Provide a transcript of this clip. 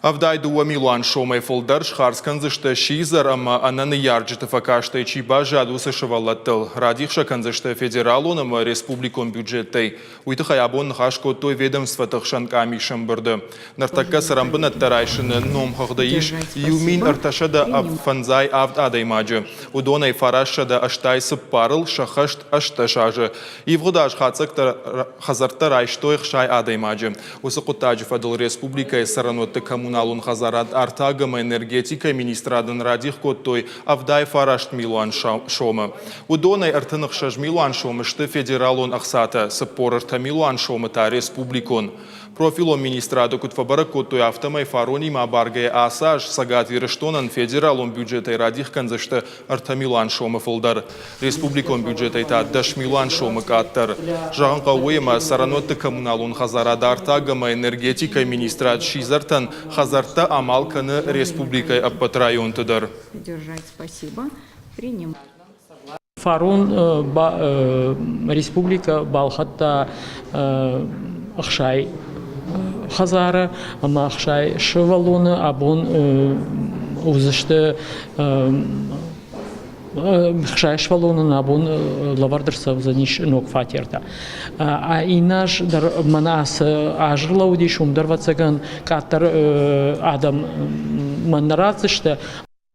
Авдайдуа Милан шомай фолдар шхарсканзышты шизар, ама ананы ярджеты факашты чиба жадусы шевалаттыл. Радихша канзышты федералун, ама республикон бюджеттай. Уйтыхай абон хашко той ведомства тахшан камишам бырды. Нартакка сарамбын аттарайшыны ном хагдайиш, юмин арташада абфанзай авд адаймаджы. Удонай фарашада аштайсы парыл шахашт ашташажы. Ивгудаш хазартарайш тойх шай адаймаджы. Усыкутаджы фадыл республика саранотты коммуналун хазарат артагама энергетика министрадын радих коттой авдай фарашт Милан шома. Удонай артынық шаж Милан шомышты федералон ахсата саппорарта Милан шомыта республикон. Профилон министрады кутфабара коттой автомай фарони мабаргай асаж сагат вирыштонан федералон бюджетай радих канзышты арта Милан шома фолдар. Республикон бюджетай та даш Милан шома каттар. Жағанға уйма саранотты коммуналун хазарада артагама энергетика министрад шизартан хазарта амалканы республикай аппатрайонтыдар. Спасибо. Принимаем. Фарун республика Балхатта Ахшай Хазара, ама Ахшай Шевалуны, абун узышты Ахшай Шевалуны, абун лавардырса заниш ног фатерта. А инаш дар манас ажгла удиш умдар вацаган катар адам маннаратышты.